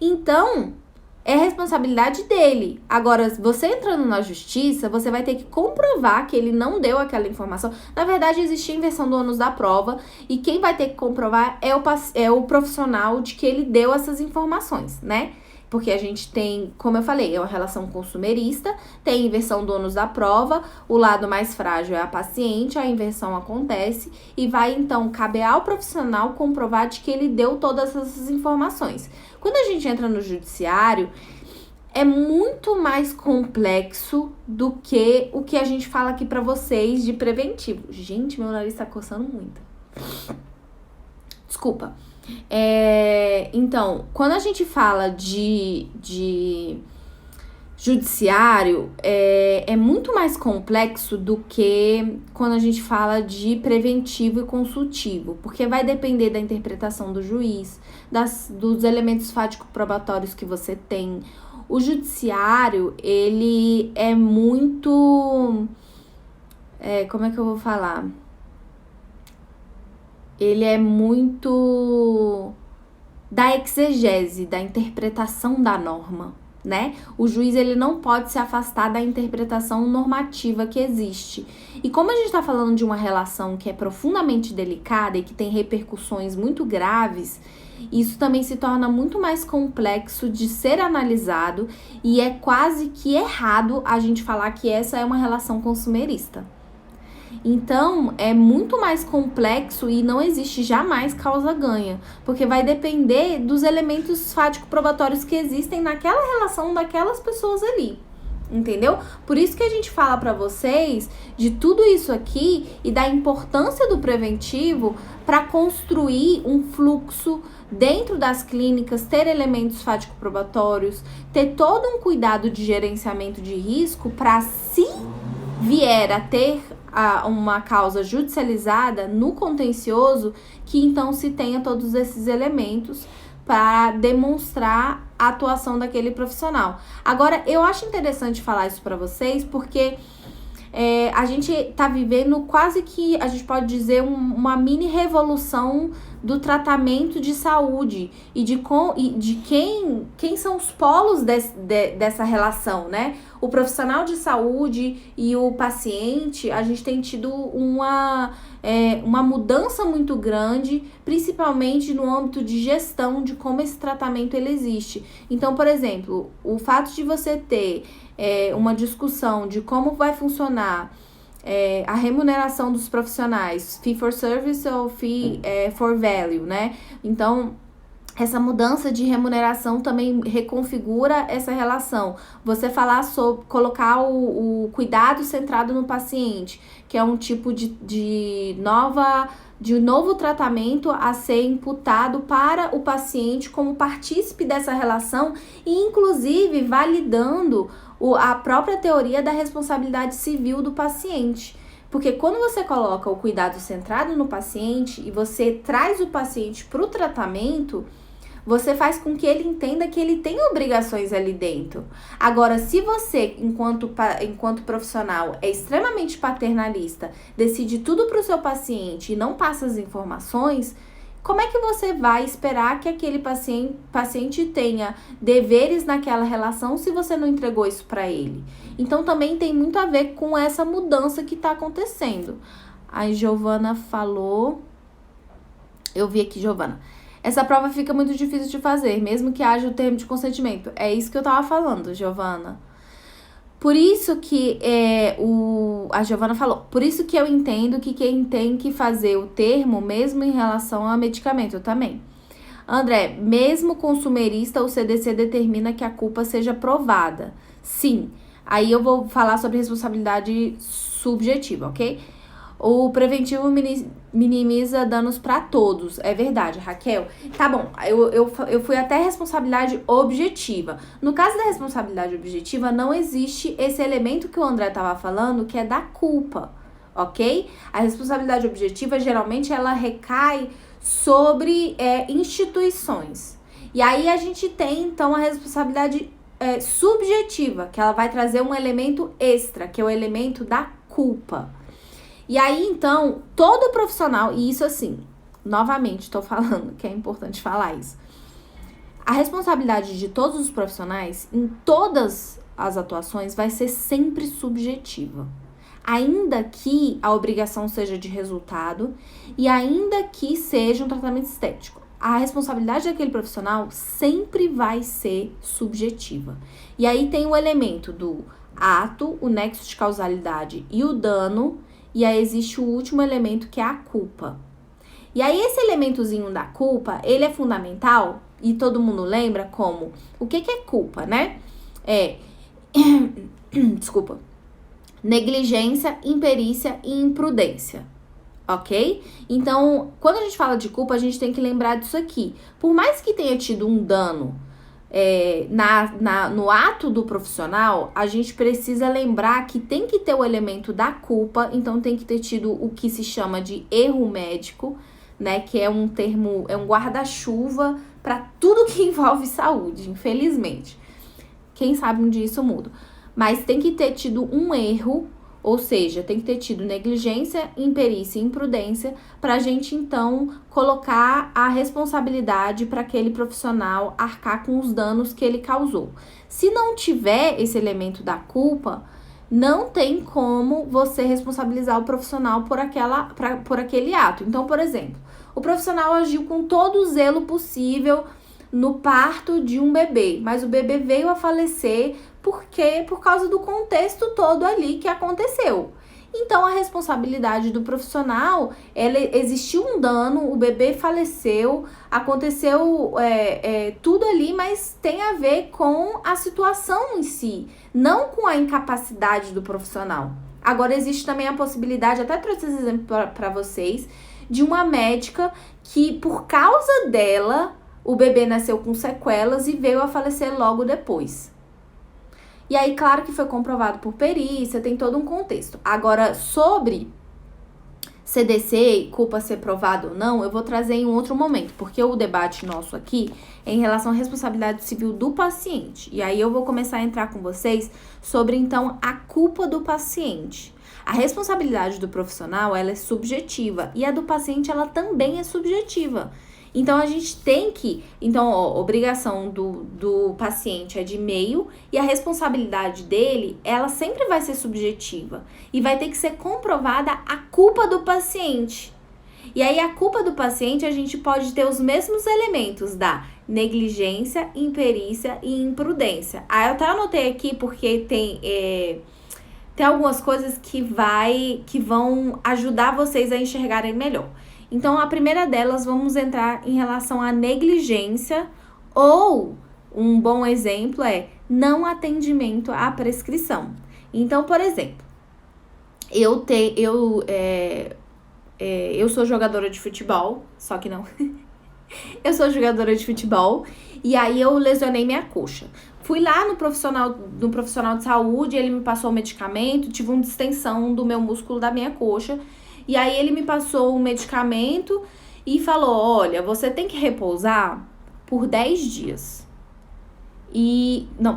Então, é responsabilidade dele. Agora, você entrando na justiça, você vai ter que comprovar que ele não deu aquela informação. Na verdade, existe a inversão do ônus da prova e quem vai ter que comprovar é o profissional de que ele deu essas informações, né? Porque a gente tem, como eu falei, é uma relação consumerista, tem a inversão do ônus da prova, o lado mais frágil é a paciente, a inversão acontece e vai então caber ao profissional comprovar de que ele deu todas essas informações. Quando a gente entra no judiciário, é muito mais complexo do que o que a gente fala aqui pra vocês de preventivo. Gente, meu nariz tá coçando muito. Desculpa. Então, quando a gente fala de judiciário, é muito mais complexo do que quando a gente fala de preventivo e consultivo, porque vai depender da interpretação do juiz, dos elementos fático-probatórios que você tem. O judiciário, ele é muito... como é que eu vou falar? Ele é muito da exegese, da interpretação da norma, né? O juiz, ele não pode se afastar da interpretação normativa que existe. E como a gente está falando de uma relação que é profundamente delicada e que tem repercussões muito graves, isso também se torna muito mais complexo de ser analisado e é quase que errado a gente falar que essa é uma relação consumerista. Então, é muito mais complexo e não existe jamais causa-ganha, porque vai depender dos elementos fático-probatórios que existem naquela relação daquelas pessoas ali. Entendeu? Por isso que a gente fala para vocês de tudo isso aqui e da importância do preventivo para construir um fluxo dentro das clínicas, ter elementos fático-probatórios, ter todo um cuidado de gerenciamento de risco para, se vier a ter uma causa judicializada no contencioso, que então se tenha todos esses elementos para demonstrar a atuação daquele profissional. Agora, eu acho interessante falar isso para vocês, porque a gente está vivendo quase que, a gente pode dizer, uma mini revolução do tratamento de saúde e de quem são os polos dessa relação, né? O profissional de saúde e o paciente, a gente tem tido uma mudança muito grande, principalmente no âmbito de gestão de como esse tratamento ele existe. Então, por exemplo, o fato de você ter uma discussão de como vai funcionar a remuneração dos profissionais, fee for service ou fee for value, né? Então, essa mudança de remuneração também reconfigura essa relação. Você falar sobre colocar o cuidado centrado no paciente, que é um tipo de novo tratamento a ser imputado para o paciente como partícipe dessa relação e, inclusive, validando a própria teoria da responsabilidade civil do paciente. Porque quando você coloca o cuidado centrado no paciente e você traz o paciente para o tratamento, você faz com que ele entenda que ele tem obrigações ali dentro. Agora, se você, enquanto profissional, é extremamente paternalista, decide tudo para o seu paciente e não passa as informações, como é que você vai esperar que aquele paciente tenha deveres naquela relação se você não entregou isso para ele? Então, também tem muito a ver com essa mudança que está acontecendo. A Giovana falou... Eu vi aqui, Giovana. Essa prova fica muito difícil de fazer, mesmo que haja o termo de consentimento. É isso que eu tava falando, Giovana. Por isso que a Giovana falou, por isso que eu entendo que quem tem que fazer o termo, mesmo em relação a medicamento, também. André, mesmo consumerista, o CDC determina que a culpa seja provada. Sim, aí eu vou falar sobre responsabilidade subjetiva, ok? O preventivo minimiza danos para todos. É verdade, Raquel. Tá bom, eu fui até responsabilidade objetiva. No caso da responsabilidade objetiva, não existe esse elemento que o André tava falando, que é da culpa, ok? A responsabilidade objetiva, geralmente, ela recai sobre instituições. E aí a gente tem, então, a responsabilidade subjetiva, que ela vai trazer um elemento extra, que é o elemento da culpa. E aí, então, todo profissional, e isso assim, novamente estou falando que é importante falar isso, a responsabilidade de todos os profissionais, em todas as atuações, vai ser sempre subjetiva. Ainda que a obrigação seja de resultado e ainda que seja um tratamento estético, a responsabilidade daquele profissional sempre vai ser subjetiva. E aí tem o elemento do ato, o nexo de causalidade e o dano. E aí existe o último elemento, que é a culpa. E aí esse elementozinho da culpa, ele é fundamental, e todo mundo lembra como, o que é culpa, né? Desculpa. Negligência, imperícia e imprudência, ok? Então, quando a gente fala de culpa, a gente tem que lembrar disso aqui. Por mais que tenha tido um dano no ato do profissional, a gente precisa lembrar que tem que ter o elemento da culpa, então tem que ter tido o que se chama de erro médico, né, que é um termo, é um guarda-chuva para tudo que envolve saúde, infelizmente. Quem sabe um dia isso muda. Mas tem que ter tido um erro, ou seja, tem que ter tido negligência, imperícia e imprudência para a gente, então, colocar a responsabilidade para aquele profissional arcar com os danos que ele causou. Se não tiver esse elemento da culpa, não tem como você responsabilizar o profissional por aquele ato. Então, por exemplo, o profissional agiu com todo o zelo possível no parto de um bebê, mas o bebê veio a falecer por causa do contexto todo ali que aconteceu. Então, a responsabilidade do profissional, existiu um dano, o bebê faleceu, aconteceu tudo ali, mas tem a ver com a situação em si, não com a incapacidade do profissional. Agora, existe também a possibilidade, até trouxe esse exemplo para vocês, de uma médica que, por causa dela, o bebê nasceu com sequelas e veio a falecer logo depois. E aí, claro que foi comprovado por perícia, tem todo um contexto. Agora, sobre CDC e culpa ser provado ou não, eu vou trazer em um outro momento, porque o debate nosso aqui é em relação à responsabilidade civil do paciente. E aí eu vou começar a entrar com vocês sobre, então, a culpa do paciente. A responsabilidade do profissional, ela é subjetiva, e a do paciente, ela também é subjetiva. Então, a gente tem que... Então, a obrigação do paciente é de meio e a responsabilidade dele, ela sempre vai ser subjetiva. E vai ter que ser comprovada a culpa do paciente. E aí, a culpa do paciente, a gente pode ter os mesmos elementos da negligência, imperícia e imprudência. Aí, eu até anotei aqui porque tem algumas coisas que vão ajudar vocês a enxergarem melhor. Então, a primeira delas, vamos entrar em relação à negligência, ou um bom exemplo é não atendimento à prescrição. Então, por exemplo, eu sou jogadora de futebol, só que não. Eu sou jogadora de futebol e aí eu lesionei minha coxa. Fui lá no profissional de saúde, ele me passou o medicamento, tive uma distensão do meu músculo da minha coxa. E aí ele me passou um medicamento e falou, olha, você tem que repousar por 10 dias.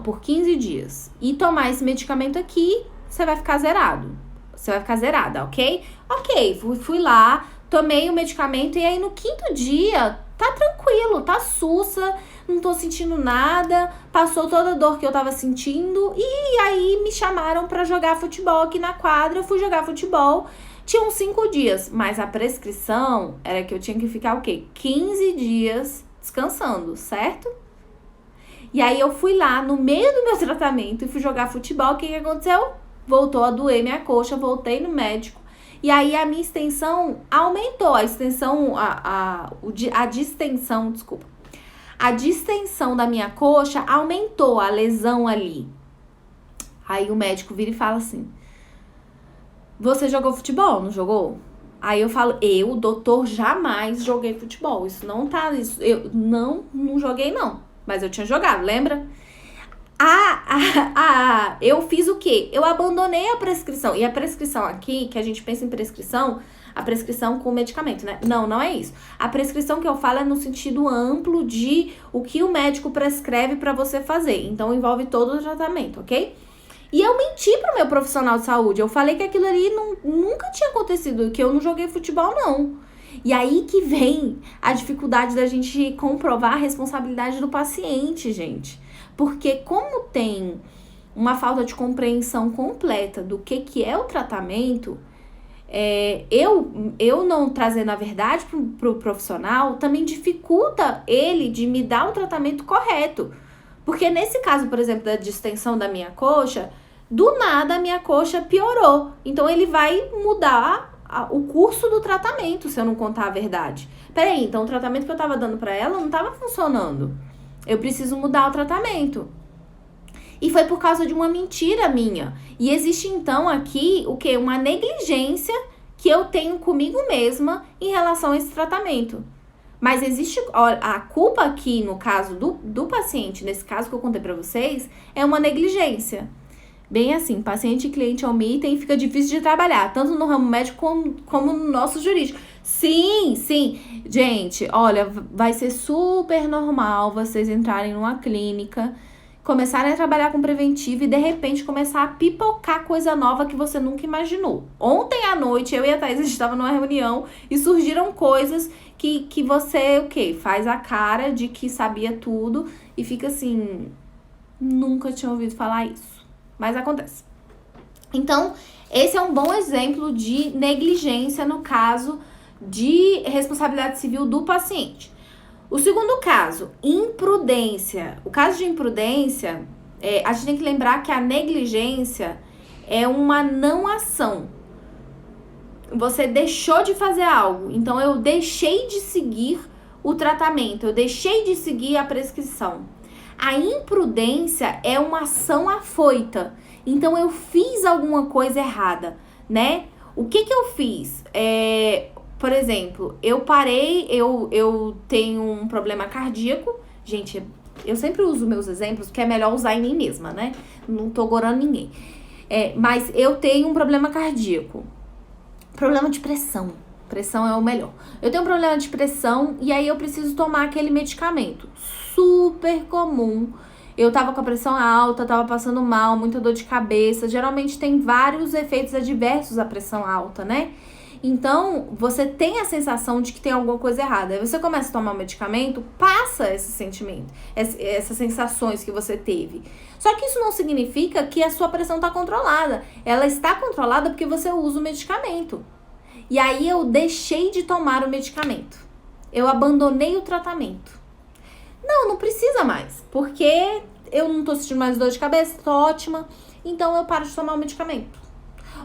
Por 15 dias. E tomar esse medicamento aqui, você vai ficar zerado. Você vai ficar zerada, ok? Ok, fui lá, tomei o medicamento e aí no 5º dia, tá tranquilo, tá sussa, não tô sentindo nada, passou toda a dor que eu tava sentindo. E aí me chamaram pra jogar futebol aqui na quadra, eu fui jogar futebol. Tinham 5 dias, mas a prescrição era que eu tinha que ficar o quê? 15 dias descansando, certo? E aí eu fui lá no meio do meu tratamento e fui jogar futebol. O que aconteceu? Voltou a doer minha coxa, voltei no médico. E aí a minha extensão aumentou. A distensão da minha coxa aumentou, a lesão ali. Aí o médico vira e fala assim, você jogou futebol, não jogou? Aí eu falo, doutor, jamais joguei futebol. Isso não tá... Eu não joguei, não. Mas eu tinha jogado, lembra? Eu fiz o quê? Eu abandonei a prescrição. E a prescrição aqui, que a gente pensa em prescrição, a prescrição com medicamento, né? Não é isso. A prescrição que eu falo é no sentido amplo de o que o médico prescreve pra você fazer. Então, envolve todo o tratamento, ok? E eu menti pro meu profissional de saúde. Eu falei que aquilo ali nunca tinha acontecido, que eu não joguei futebol, não. E aí que vem a dificuldade da gente comprovar a responsabilidade do paciente, gente. Porque como tem uma falta de compreensão completa do que é o tratamento, eu não trazendo a verdade pro profissional também dificulta ele de me dar o tratamento correto. Porque nesse caso, por exemplo, da distensão da minha coxa, do nada a minha coxa piorou. Então ele vai mudar o curso do tratamento se eu não contar a verdade. Peraí, então o tratamento que eu tava dando pra ela não tava funcionando. Eu preciso mudar o tratamento. E foi por causa de uma mentira minha. E existe então aqui o quê? Uma negligência que eu tenho comigo mesma em relação a esse tratamento. Mas existe a culpa aqui no caso do paciente, nesse caso que eu contei pra vocês, é uma negligência. Bem assim, paciente e cliente omitem e fica difícil de trabalhar, tanto no ramo médico como no nosso jurídico. Sim. Gente, olha, vai ser super normal vocês entrarem numa clínica, começarem a trabalhar com preventivo e de repente começar a pipocar coisa nova que você nunca imaginou. Ontem à noite, eu e a Thaís, a gente estava numa reunião e surgiram coisas que você, o quê? Faz a cara de que sabia tudo e fica assim, nunca tinha ouvido falar isso. Mas acontece. Então, esse é um bom exemplo de negligência no caso de responsabilidade civil do paciente. O segundo caso, imprudência. O caso de imprudência, a gente tem que lembrar que a negligência é uma não ação. você deixou de fazer algo. Então, eu deixei de seguir o tratamento, eu deixei de seguir a prescrição. A imprudência é uma ação afoita. Então, eu fiz alguma coisa errada, né? O que eu fiz? Por exemplo, eu parei, eu tenho um problema cardíaco. Gente, eu sempre uso meus exemplos, porque é melhor usar em mim mesma, né? Não tô gorando ninguém. Mas eu tenho um problema cardíaco. Problema de pressão. Pressão é o melhor. Eu tenho um problema de pressão e aí eu preciso tomar aquele medicamento. Super comum. Eu tava com a pressão alta, tava passando mal, muita dor de cabeça. Geralmente tem vários efeitos adversos à pressão alta, né? Então, você tem a sensação de que tem alguma coisa errada. Aí você começa a tomar o medicamento, passa esse sentimento, essas sensações que você teve. Só que isso não significa que a sua pressão está controlada. Ela está controlada porque você usa o medicamento. E aí eu deixei de tomar o medicamento. Eu abandonei o tratamento. Não precisa mais, porque eu não tô sentindo mais dor de cabeça, tô ótima, então eu paro de tomar o medicamento.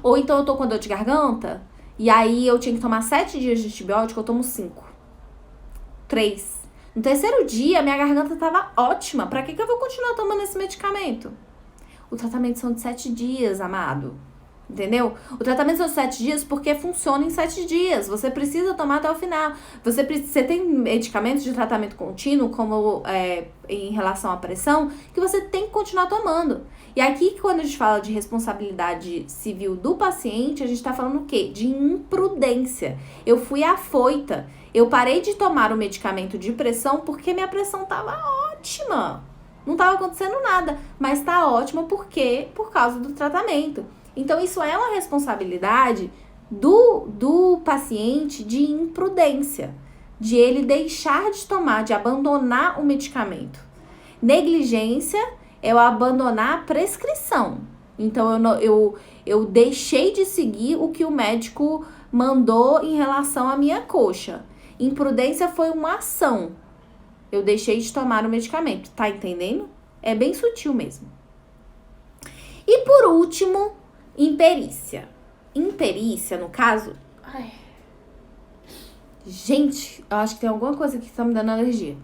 Ou então eu tô com dor de garganta, e aí eu tinha que tomar 7 dias de antibiótico, eu tomo 5. 3. No terceiro dia, minha garganta tava ótima. Pra que eu vou continuar tomando esse medicamento? O tratamento são de 7 dias, amado. Entendeu? O tratamento são de 7 dias porque funciona em 7 dias. Você precisa tomar até o final. Você tem medicamentos de tratamento contínuo, como em relação à pressão, que você tem que continuar tomando. E aqui, quando a gente fala de responsabilidade civil do paciente, a gente tá falando o quê? De imprudência. Eu fui afoita. Eu parei de tomar o medicamento de pressão porque minha pressão tava ótima. Não tava acontecendo nada, mas tá ótima por causa do tratamento. Então, isso é uma responsabilidade do paciente de imprudência, de ele deixar de tomar, de abandonar o medicamento. Negligência é eu abandonar a prescrição. Então, eu deixei de seguir o que o médico mandou em relação à minha coxa. Imprudência foi uma ação. Eu deixei de tomar o medicamento. Tá entendendo? É bem sutil mesmo. E por último, imperícia. Imperícia, no caso... Ai. Gente, eu acho que tem alguma coisa que tá me dando alergia.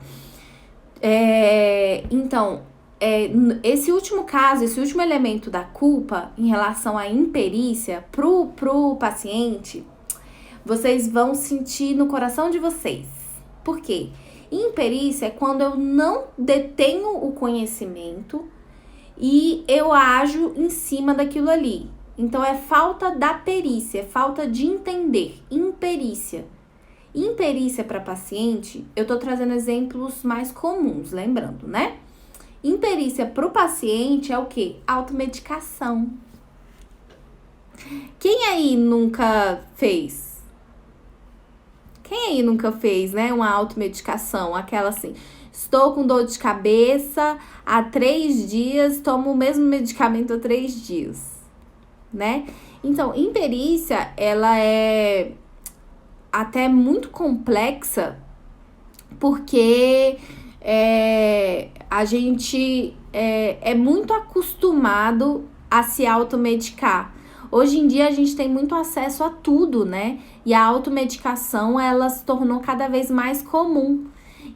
Esse último caso, esse último elemento da culpa em relação à imperícia pro paciente, vocês vão sentir no coração de vocês. Por quê? Imperícia é quando eu não detenho o conhecimento e eu ajo em cima daquilo ali. Então, é falta da perícia, é falta de entender. Imperícia. Imperícia para paciente, eu tô trazendo exemplos mais comuns, lembrando, né? Imperícia para o paciente é o quê? Automedicação. Quem aí nunca fez? Quem aí nunca fez, né? Uma automedicação, aquela assim... Estou com dor de cabeça há 3 dias, tomo o mesmo medicamento há 3 dias, né? Então, imperícia, ela é até muito complexa, porque a gente é muito acostumado a se automedicar. Hoje em dia, a gente tem muito acesso a tudo, né? E a automedicação, ela se tornou cada vez mais comum.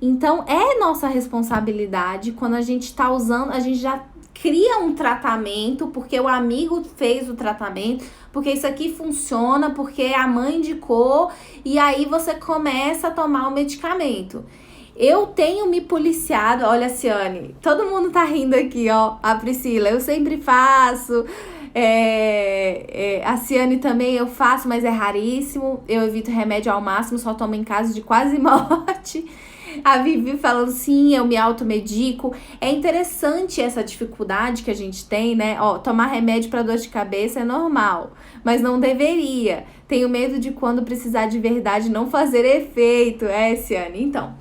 Então, é nossa responsabilidade quando a gente tá usando, a gente já cria um tratamento, porque o amigo fez o tratamento, porque isso aqui funciona, porque a mãe indicou, e aí você começa a tomar o medicamento. Eu tenho me policiado, olha, Ciane, todo mundo tá rindo aqui, ó, a Priscila, eu sempre faço, a Ciane também eu faço, mas é raríssimo, eu evito remédio ao máximo, só tomo em caso de quase morte. A Vivi falando, sim, eu me automedico. É interessante essa dificuldade que a gente tem, né? Ó, tomar remédio para dor de cabeça é normal, mas não deveria. Tenho medo de quando precisar de verdade não fazer efeito. Ciane, então...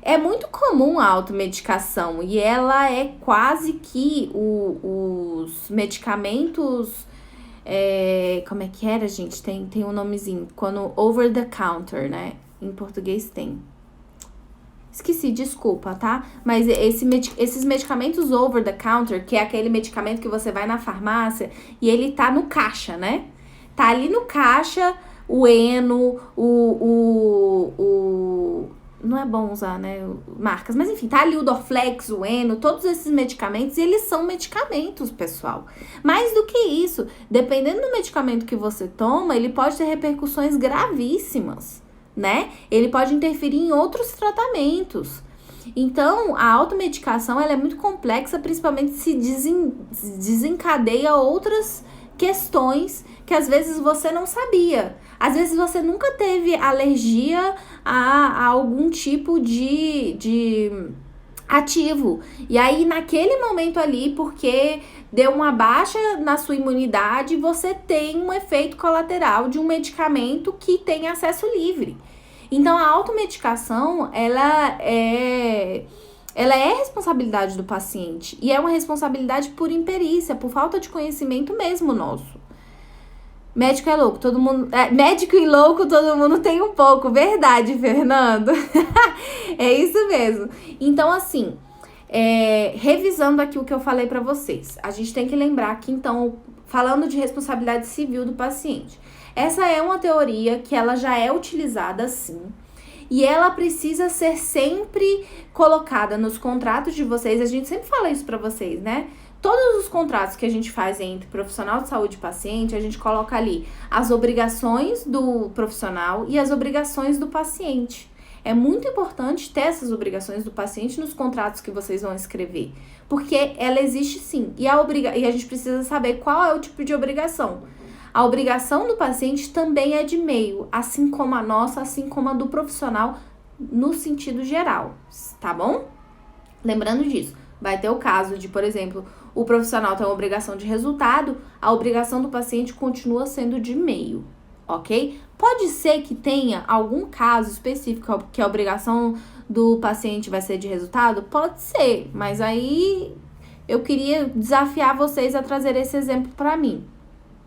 É muito comum a automedicação e ela é quase que os medicamentos... como é que era, gente? Tem um nomezinho. Quando over the counter, né? Em português tem... Esqueci, desculpa, tá? Mas esses medicamentos over the counter, que é aquele medicamento que você vai na farmácia e ele tá no caixa, né? Tá ali no caixa, o Eno, não é bom usar, né, marcas, mas enfim, tá ali o Dorflex, o Eno, todos esses medicamentos, eles são medicamentos, pessoal. Mais do que isso, dependendo do medicamento que você toma, ele pode ter repercussões gravíssimas, né? Ele pode interferir em outros tratamentos. Então, a automedicação, ela é muito complexa, principalmente se desencadeia outras questões que às vezes você não sabia. Às vezes você nunca teve alergia a algum tipo de ativo. E aí, naquele momento ali, porque deu uma baixa na sua imunidade, você tem um efeito colateral de um medicamento que tem acesso livre. Então, a automedicação, ela é responsabilidade do paciente. E é uma responsabilidade por imperícia, por falta de conhecimento mesmo nosso. Médico é louco, todo mundo... médico e louco, todo mundo tem um pouco. Verdade, Fernando? É isso mesmo. Então, assim, revisando aqui o que eu falei pra vocês. A gente tem que lembrar que, então, falando de responsabilidade civil do paciente, essa é uma teoria que ela já é utilizada, sim. E ela precisa ser sempre colocada nos contratos de vocês. A gente sempre fala isso pra vocês, né? Todos os contratos que a gente faz entre profissional de saúde e paciente, a gente coloca ali as obrigações do profissional e as obrigações do paciente. É muito importante ter essas obrigações do paciente nos contratos que vocês vão escrever, porque ela existe sim. E a gente precisa saber qual é o tipo de obrigação. A obrigação do paciente também é de meio, assim como a nossa, assim como a do profissional, no sentido geral, tá bom? Lembrando disso, vai ter o caso de, por exemplo, o profissional tem uma obrigação de resultado, a obrigação do paciente continua sendo de meio, ok? Pode ser que tenha algum caso específico que a obrigação do paciente vai ser de resultado? Pode ser, mas aí eu queria desafiar vocês a trazer esse exemplo para mim,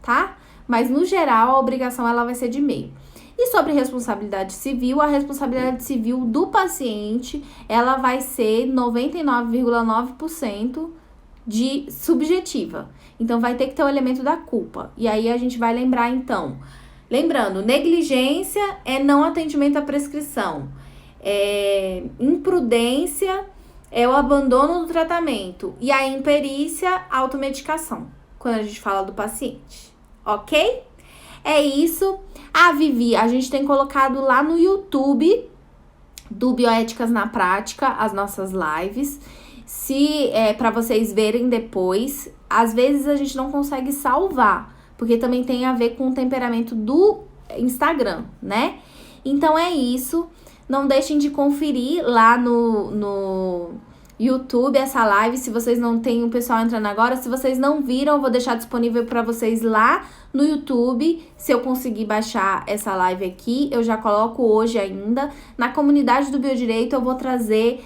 tá? Mas, no geral, a obrigação ela vai ser de meio. E sobre responsabilidade civil, a responsabilidade civil do paciente, ela vai ser 99,9% de subjetiva. Então, vai ter que ter o elemento da culpa. E aí, a gente vai lembrar, então. Lembrando, negligência é não atendimento à prescrição. Imprudência é o abandono do tratamento. E a imperícia, automedicação, quando a gente fala do paciente. Ok? É isso. Vivi, a gente tem colocado lá no YouTube do Bioéticas na Prática as nossas lives. Se para vocês verem depois, às vezes a gente não consegue salvar, porque também tem a ver com o temperamento do Instagram, né? Então é isso. Não deixem de conferir lá no YouTube essa live, se vocês não têm o pessoal entrando agora. Se vocês não viram, eu vou deixar disponível para vocês lá no YouTube. Se eu conseguir baixar essa live aqui, eu já coloco hoje ainda. Na comunidade do Biodireito eu vou trazer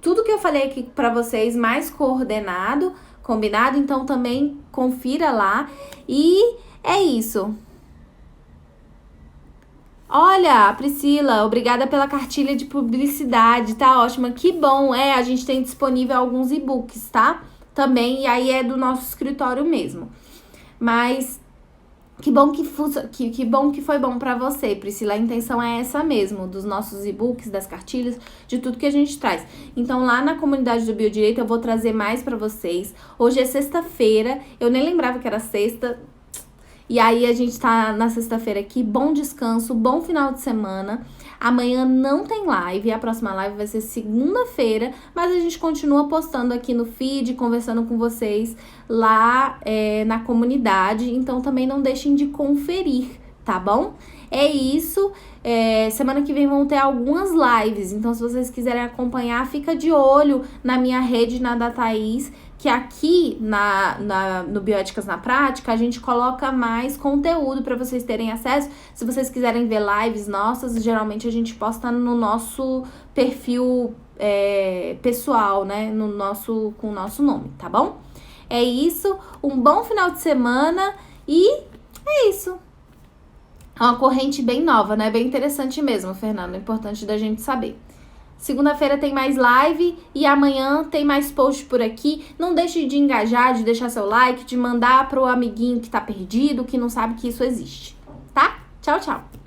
tudo que eu falei aqui para vocês mais coordenado, combinado? Então também confira lá. E é isso. Olha, Priscila, obrigada pela cartilha de publicidade, tá ótima, que bom, a gente tem disponível alguns e-books, tá? Também, e aí é do nosso escritório mesmo. Mas, que bom que foi bom pra você, Priscila, a intenção é essa mesmo, dos nossos e-books, das cartilhas, de tudo que a gente traz. Então, lá na comunidade do Biodireito eu vou trazer mais pra vocês. Hoje é sexta-feira, eu nem lembrava que era sexta. E aí a gente tá na sexta-feira aqui, bom descanso, bom final de semana. Amanhã não tem live, a próxima live vai ser segunda-feira, mas a gente continua postando aqui no feed, conversando com vocês lá na comunidade. Então também não deixem de conferir, tá bom? É isso. Semana que vem vão ter algumas lives, então se vocês quiserem acompanhar, fica de olho na minha rede, na da Thaís, que aqui no Bioéticas na Prática, a gente coloca mais conteúdo para vocês terem acesso. Se vocês quiserem ver lives nossas, geralmente a gente posta no nosso perfil pessoal, né? Com o nosso nome, tá bom? É isso, um bom final de semana e é isso. É uma corrente bem nova, né? Bem interessante mesmo, Fernando, é importante da gente saber. Segunda-feira tem mais live e amanhã tem mais post por aqui. Não deixe de engajar, de deixar seu like, de mandar pro amiguinho que tá perdido, que não sabe que isso existe. Tchau, tchau!